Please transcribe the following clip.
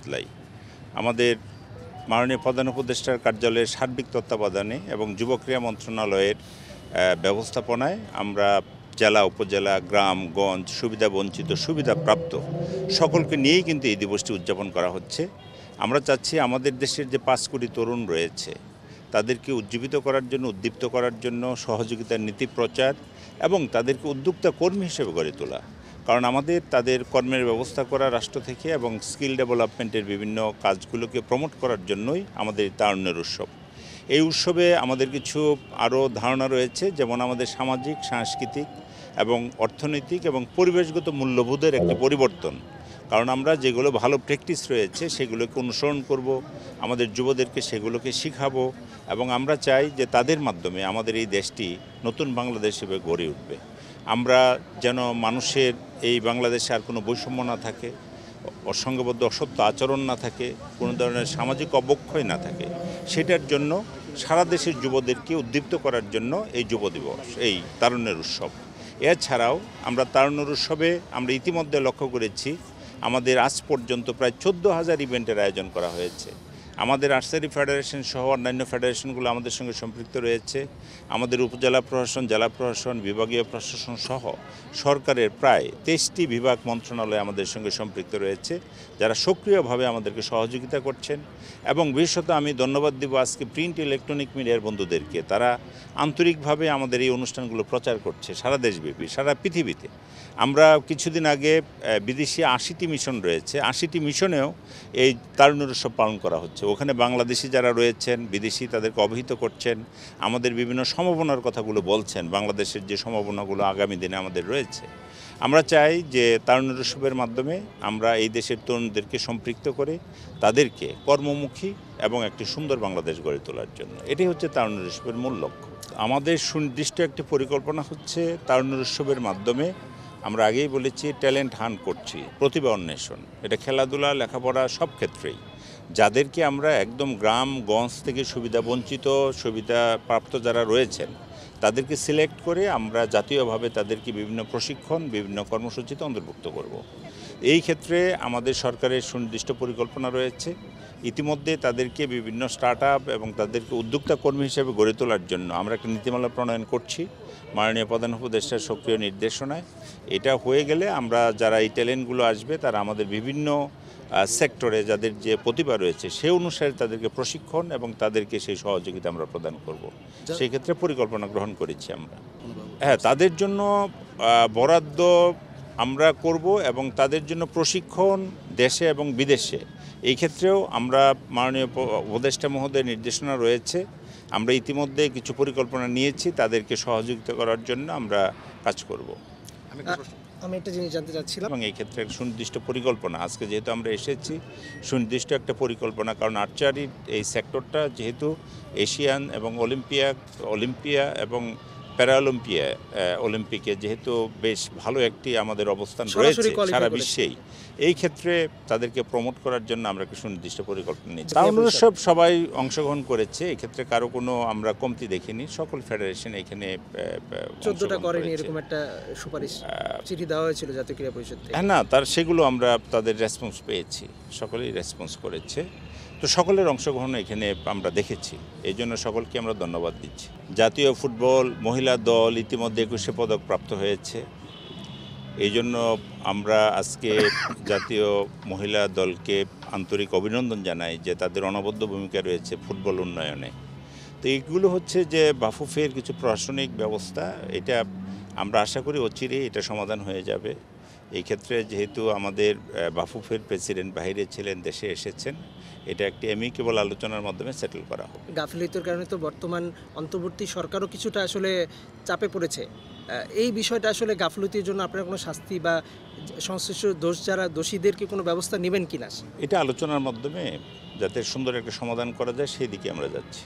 বদলাই। আমাদের মাননীয় প্রধান উপদেষ্টার কার্যালয়ের সার্বিক তত্ত্বাবধানে এবং যুব ক্রীড়া মন্ত্রণালয়ের ব্যবস্থাপনায় আমরা জেলা, উপজেলা, গ্রামগঞ্জ, সুবিধাবঞ্চিত, সুবিধাপ্রাপ্ত সকলকে নিয়েই কিন্তু এই দিবসটি উদযাপন করা হচ্ছে। আমরা চাচ্ছি আমাদের দেশের যে 5 কোটি তরুণ রয়েছে তাদেরকে উজ্জীবিত করার জন্য, উদ্দীপ্ত করার জন্য সহযোগিতার নীতি প্রচার এবং তাদেরকে উদ্যোক্তা কর্মী হিসেবে গড়ে তোলা। কারণ আমাদের তাদের কর্মের ব্যবস্থা করা রাষ্ট্র থেকে এবং স্কিল ডেভেলপমেন্টের বিভিন্ন কাজগুলোকে প্রমোট করার জন্যই আমাদের তারুণ্যের উৎসব। এই উৎসবে আমাদের কিছু আরও ধারণা রয়েছে, যেমন আমাদের সামাজিক, সাংস্কৃতিক এবং অর্থনৈতিক এবং পরিবেশগত মূল্যবোধের একটি পরিবর্তন। কারণ আমরা যেগুলো ভালো প্র্যাকটিস রয়েছে সেগুলোকে অনুসরণ করব, আমাদের যুবদেরকে সেগুলোকে শিখাবো এবং আমরা চাই যে তাদের মাধ্যমে আমাদের এই দেশটি নতুন বাংলাদেশ হিসেবে গড়ে উঠবে। আমরা যেন মানুষের এই বাংলাদেশে আর কোনো বৈষম্য না থাকে, অসংঘবদ্ধ অসত্য আচরণ না থাকে, কোনো ধরনের সামাজিক অবক্ষয় না থাকে, সেটার জন্য সারা দেশের যুবদেরকে উদ্দীপ্ত করার জন্য এই যুব দিবস, এই তারুণ্যের উৎসব। এছাড়াও আমরা তারুণ্যের উৎসবে আমরা ইতিমধ্যে লক্ষ্য করেছি আমাদের আজ পর্যন্ত প্রায় 14,000 ইভেন্টের আয়োজন করা হয়েছে। আমাদের আর্চারি ফেডারেশন সহ অন্যান্য ফেডারেশনগুলো আমাদের সঙ্গে সম্পৃক্ত রয়েছে। আমাদের উপজেলা প্রশাসন, জেলা প্রশাসন, বিভাগীয় প্রশাসন সহ সরকারের প্রায় 23টি বিভাগ মন্ত্রণালয় আমাদের সঙ্গে সম্পৃক্ত রয়েছে, যারা সক্রিয়ভাবে আমাদেরকে সহযোগিতা করছেন। এবং বিশেষত আমি ধন্যবাদ দেব আজকে প্রিন্ট ইলেকট্রনিক মিডিয়ার বন্ধুদেরকে। তারা আন্তরিকভাবে আমাদের এই অনুষ্ঠানগুলো প্রচার করছে সারা দেশব্যাপী, সারা পৃথিবীতে। আমরা কিছুদিন আগে বিদেশি 80টি মিশন রয়েছে, 80টি মিশনেও এই তারুণ্যের উৎসব পালন করা হচ্ছে। ওখানে বাংলাদেশি যারা রয়েছেন, বিদেশি, তাদেরকে অবহিত করছেন, আমাদের বিভিন্ন সম্ভাবনার কথাগুলো বলছেন, বাংলাদেশের যে সম্ভাবনাগুলো আগামী দিনে আমাদের রয়েছে। আমরা চাই যে তারুণ্যের উৎসবের মাধ্যমে আমরা এই দেশের তরুণদেরকে সম্পৃক্ত করে তাদেরকে কর্মমুখী এবং একটি সুন্দর বাংলাদেশ গড়ে তোলার জন্য। এটাই হচ্ছে তারুণ্যের উৎসবের মূল লক্ষ্য। আমাদের সুনির্দিষ্ট একটি পরিকল্পনা হচ্ছে তারুণ্যের উৎসবের মাধ্যমে আমরা আগেই বলেছি ট্যালেন্ট হান্ট করছি, প্রতিভা অন্বেষণ। এটা খেলাধুলা, লেখাপড়া সব ক্ষেত্রেই যাদেরকে আমরা একদম গ্রামগঞ্জ থেকে সুবিধাবঞ্চিত, সুবিধাপ্রাপ্ত যারা রয়েছেন তাদেরকে সিলেক্ট করে আমরা জাতীয়ভাবে তাদেরকে বিভিন্ন প্রশিক্ষণ, বিভিন্ন কর্মসূচিতে অন্তর্ভুক্ত করব। এই ক্ষেত্রে আমাদের সরকারের সুনির্দিষ্ট পরিকল্পনা রয়েছে। ইতিমধ্যে তাদেরকে বিভিন্ন স্টার্ট আপ এবং তাদেরকে উদ্যোক্তা কর্মী হিসেবে গড়ে তোলার জন্য আমরা একটা নীতিমালা প্রণয়ন করছি মাননীয় প্রধান উপদেষ্টার সক্রিয় নির্দেশনায়। এটা হয়ে গেলে আমরা যারা এই ট্যালেন্টগুলো আসবে তারা আমাদের বিভিন্ন সেক্টরে যাদের যে প্রতিভা রয়েছে সে অনুসারে তাদেরকে প্রশিক্ষণ এবং তাদেরকে সেই সহযোগিতা আমরা প্রদান করব। সেই ক্ষেত্রে পরিকল্পনা গ্রহণ করেছি আমরা। হ্যাঁ, তাদের জন্য বরাদ্দ আমরা করব এবং তাদের জন্য প্রশিক্ষণ দেশে এবং বিদেশে, এই ক্ষেত্রেও আমরা মাননীয় উপদেষ্টা মহোদয়ের নির্দেশনা রয়েছে। আমরা ইতিমধ্যে কিছু পরিকল্পনা নিয়েছি, তাদেরকে সহযোগিতা করার জন্য আমরা কাজ করব। আমি একটা জিনিস জানতে চাচ্ছিলাম, এবং এই ক্ষেত্রে একটা সুনির্দিষ্ট পরিকল্পনা, আজকে যেহেতু আমরা এসেছি সুনির্দিষ্ট একটা পরিকল্পনা, কারণ আর্চারির এই সেক্টরটা যেহেতু এশিয়ান এবং অলিম্পিয়া এবং অলিম্পিকে যেহেতু বেশ ভালো একটি আমাদের অবস্থান রয়েছে সারা বিশ্বেই, এই ক্ষেত্রে তাদেরকে প্রমোট করার জন্য আমরা একটা সুনির্দিষ্ট পরিকল্পনা নিচ্ছি। তারুণ্যের উৎসব সবাই অংশগ্রহণ করেছে, এক্ষেত্রে কারো কোনো আমরা কমতি দেখিনি। সকল ফেডারেশন এখানে 14টা করেনি এরকম একটা সুপারিশ চিঠি দেওয়া হয়েছিল জাতীয় ক্রীড়া পরিষদ থেকে। হ্যাঁ, না, সেগুলো আমরা তাদের রেসপন্স পেয়েছি, সকলেই রেসপন্স করেছে। তো সকলের অংশগ্রহণ এখানে আমরা দেখেছি, এই জন্য সকলকে আমরা ধন্যবাদ দিচ্ছি। জাতীয় ফুটবল মহিলা দল ইতিমধ্যে 21 পদক প্রাপ্ত হয়েছে। এই জন্য আমরা আজকে জাতীয় মহিলা দলকে আন্তরিক অভিনন্দন জানাই যে তাদের অনবদ্য ভূমিকা রয়েছে ফুটবল উন্নয়নে। তো এইগুলো হচ্ছে যে বাফুফের কিছু প্রশাসনিক ব্যবস্থা, এটা আমরা আশা করি অচিরেই এটা সমাধান হয়ে যাবে। এই ক্ষেত্রে যেহেতু আমাদের বাফুফের প্রেসিডেন্ট বাইরে ছিলেন, দেশে এসেছেন, এটা একটি অ্যামিকেবল আলোচনার মাধ্যমে সেটেল করা হবে। গাফিলতির কারণে তো বর্তমান অন্তর্বর্তী সরকারও কিছুটা আসলে চাপে পড়েছে। এই বিষয়টা আসলে গাফিলতির জন্য আপনারা কোনো শাস্তি বা সংশ্লিষ্ট যারা দোষীদেরকে কোনো ব্যবস্থা নেবেন কিনা, এটা আলোচনার মাধ্যমে যাতে সুন্দর একটা সমাধান করা যায় সেই দিকে আমরা যাচ্ছি।